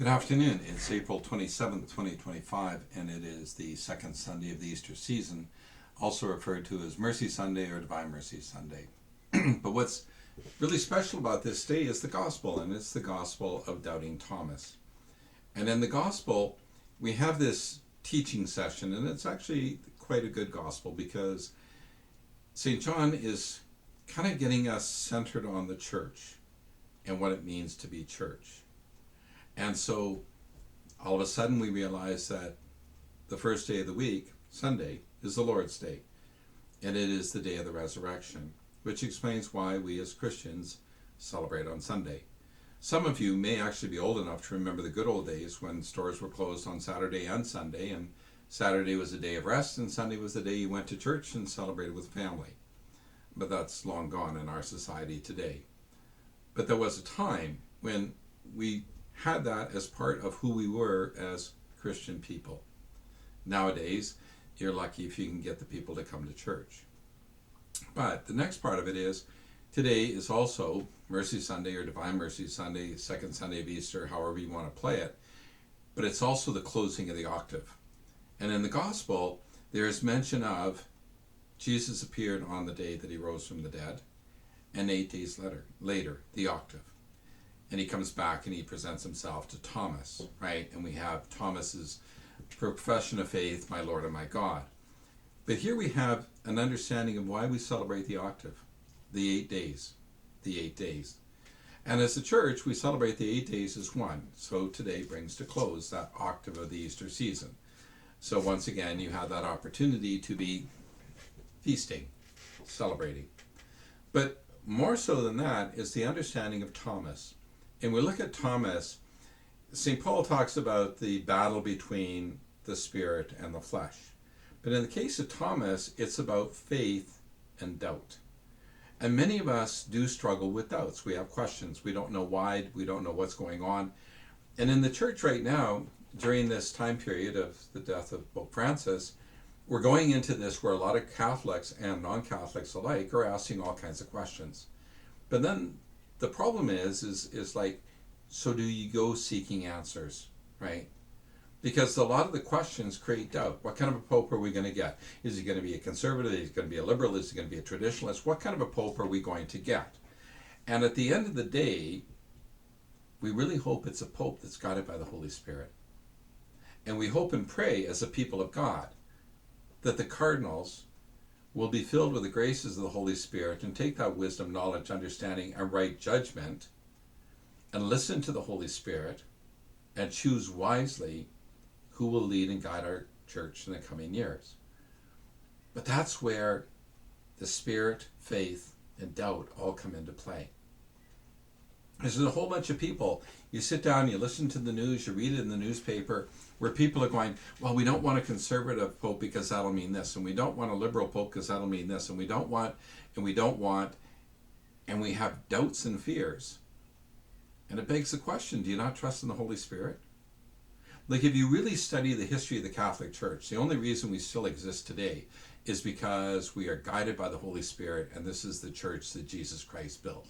Good afternoon. It's April 27th, 2025, and it is the second Sunday of the Easter season, also referred to as Mercy Sunday or Divine Mercy Sunday. But what's really special about this day is the Gospel, and it's the Gospel of Doubting Thomas. And in the Gospel, we have this teaching session, and it's actually quite a good Gospel because St. John is kind of getting us centered on the church and what it means to be church. And so all of a sudden we realize that the first day of the week, Sunday, is the Lord's Day. And it is the day of the resurrection, which explains why we as Christians celebrate on Sunday. Some of you may actually be old enough to remember the good old days when stores were closed on Saturday and Sunday, and Saturday was a day of rest, and Sunday was the day you went to church and celebrated with family. But that's long gone in our society today. But there was a time when we had that as part of who we were as Christian people. Nowadays, you're lucky if you can get the people to come to church. But the next part of it is, today is also Mercy Sunday or Divine Mercy Sunday, second Sunday of Easter, however you want to play it. But it's also the closing of the octave. And in the Gospel, there is mention of Jesus appeared on the day that he rose from the dead, and 8 days later, the octave. And he comes back and he presents himself to Thomas, right? And we have Thomas's profession of faith, my Lord and my God. But here we have an understanding of why we celebrate the octave, the 8 days, the 8 days. And as a church, we celebrate the 8 days as one. So today brings to close that octave of the Easter season. So once again, you have that opportunity to be feasting, celebrating. But more so than that is the understanding of Thomas. And we look at Thomas, St. Paul talks about the battle between the spirit and the flesh. But in the case of Thomas, it's about faith and doubt. And many of us do struggle with doubts. We have questions. We don't know why. We don't know what's going on. And in the church right now, during this time period of the death of Pope Francis, we're going into this where a lot of Catholics and non-Catholics alike are asking all kinds of questions. But then the problem is like, so do you go seeking answers, right? Because a lot of the questions create doubt. What kind of a pope are we going to get? Is he going to be a conservative? Is he going to be a liberal? Is he going to be a traditionalist? What kind of a pope are we going to get? And at the end of the day, we really hope it's a pope that's guided by the Holy Spirit. And we hope and pray as a people of God that the cardinals will be filled with the graces of the Holy Spirit and take that wisdom, knowledge, understanding, and right judgment and listen to the Holy Spirit and choose wisely who will lead and guide our church in the coming years. But that's where the Spirit, faith, and doubt all come into play. There's a whole bunch of people, you sit down, you listen to the news, you read it in the newspaper, where people are going, well, we don't want a conservative pope because that'll mean this, and we don't want a liberal pope because that'll mean this, and we don't want, and we have doubts and fears. And it begs the question, do you not trust in the Holy Spirit? Like, if you really study the history of the Catholic Church, the only reason we still exist today is because we are guided by the Holy Spirit, and this is the church that Jesus Christ built.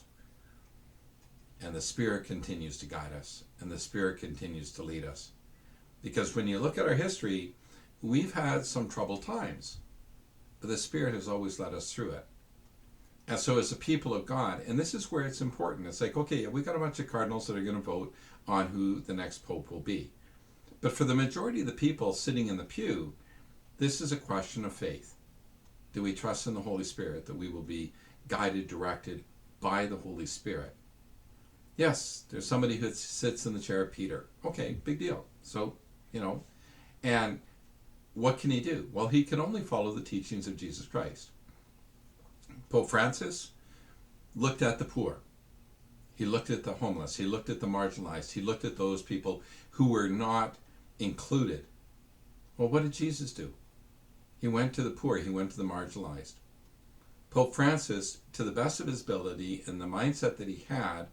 And the Spirit continues to guide us, and the Spirit continues to lead us. Because when you look at our history, we've had some troubled times, but the Spirit has always led us through it. And so as a people of God, and this is where it's important, it's like, okay, we got a bunch of cardinals that are going to vote on who the next pope will be. But for the majority of the people sitting in the pew, this is a question of faith. Do we trust in the Holy Spirit that we will be guided, directed by the Holy Spirit? Yes, there's somebody who sits in the chair of Peter. Okay, big deal. So, and what can he do? Well, he can only follow the teachings of Jesus Christ. Pope Francis looked at the poor. He looked at the homeless. He looked at the marginalized. He looked at those people who were not included. Well, what did Jesus do? He went to the poor. He went to the marginalized. Pope Francis, to the best of his ability and the mindset that he had,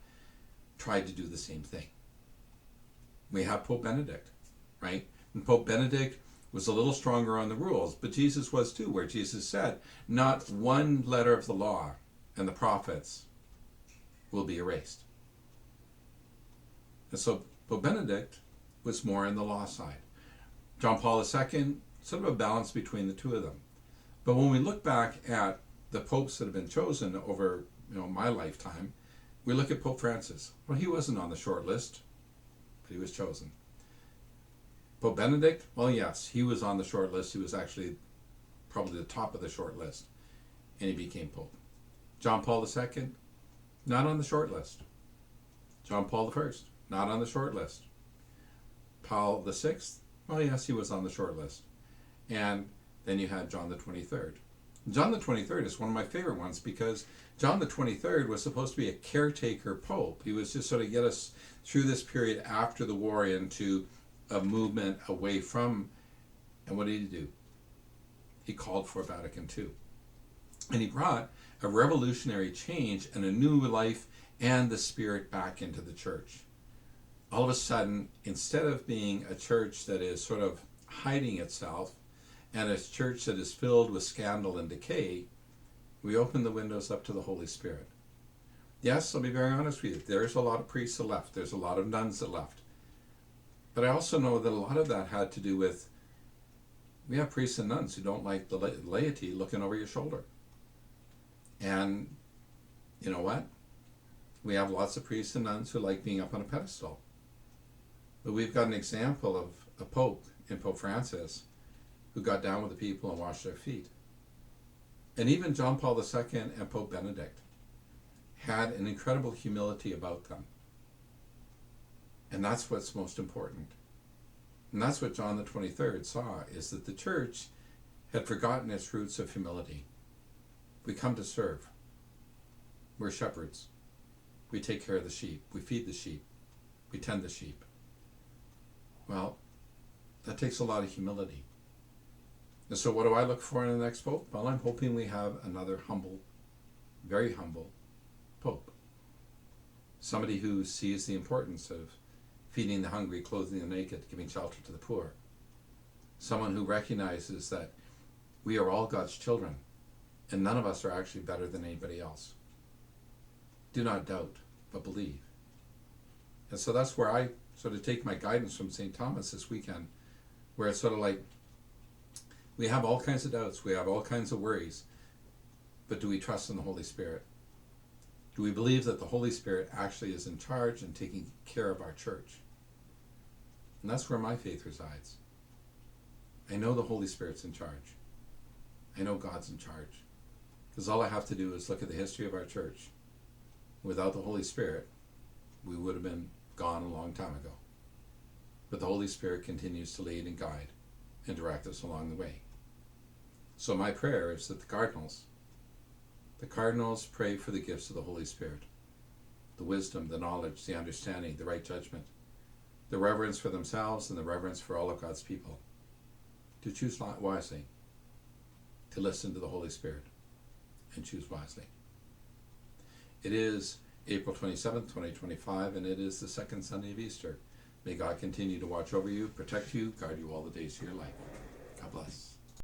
tried to do the same thing. We have Pope Benedict, right? And Pope Benedict was a little stronger on the rules, but Jesus was too, where Jesus said, not one letter of the law and the prophets will be erased. And so Pope Benedict was more on the law side. John Paul II, sort of a balance between the two of them. But when we look back at the popes that have been chosen over my lifetime, we look at Pope Francis. Well, he wasn't on the short list, but he was chosen. Pope Benedict, well, yes, he was on the short list. He was actually probably the top of the short list, and he became Pope. John Paul II, not on the short list. John Paul I, not on the short list. Paul VI, well, yes, he was on the short list. And then you had John the 23rd. John the 23rd is one of my favorite ones because John the 23rd was supposed to be a caretaker pope. He was just sort of get us through this period after the war into a movement away from, and what did he do? He called for Vatican II. And he brought a revolutionary change and a new life and the spirit back into the church. All of a sudden, instead of being a church that is sort of hiding itself and a church that is filled with scandal and decay, we open the windows up to the Holy Spirit. Yes, I'll be very honest with you. There's a lot of priests that left. There's a lot of nuns that left. But I also know that a lot of that had to do with, we have priests and nuns who don't like the laity looking over your shoulder. And you know what? We have lots of priests and nuns who like being up on a pedestal. But we've got an example of a pope in Pope Francis who got down with the people and washed their feet. And even John Paul II and Pope Benedict had an incredible humility about them. And that's what's most important. And that's what John the 23rd saw, is that the church had forgotten its roots of humility. We come to serve. We're shepherds. We take care of the sheep. We feed the sheep. We tend the sheep. Well, that takes a lot of humility. And so what do I look for in the next pope? Well, I'm hoping we have another humble, very humble pope. Somebody who sees the importance of feeding the hungry, clothing the naked, giving shelter to the poor. Someone who recognizes that we are all God's children, and none of us are actually better than anybody else. Do not doubt, but believe. And so that's where I sort of take my guidance from St. Thomas this weekend, where it's sort of like, we have all kinds of doubts, we have all kinds of worries, but do we trust in the Holy Spirit? Do we believe that the Holy Spirit actually is in charge and taking care of our church? And that's where my faith resides. I know the Holy Spirit's in charge. I know God's in charge. Because all I have to do is look at the history of our church. Without the Holy Spirit, we would have been gone a long time ago. But the Holy Spirit continues to lead and guide and direct us along the way. So my prayer is that the cardinals pray for the gifts of the Holy Spirit, the wisdom, the knowledge, the understanding, the right judgment, the reverence for themselves and the reverence for all of God's people, to choose wisely, to listen to the Holy Spirit, and choose wisely. It is April 27th, 2025, and it is the second Sunday of Easter. May God continue to watch over you, protect you, guard you all the days of your life. God bless.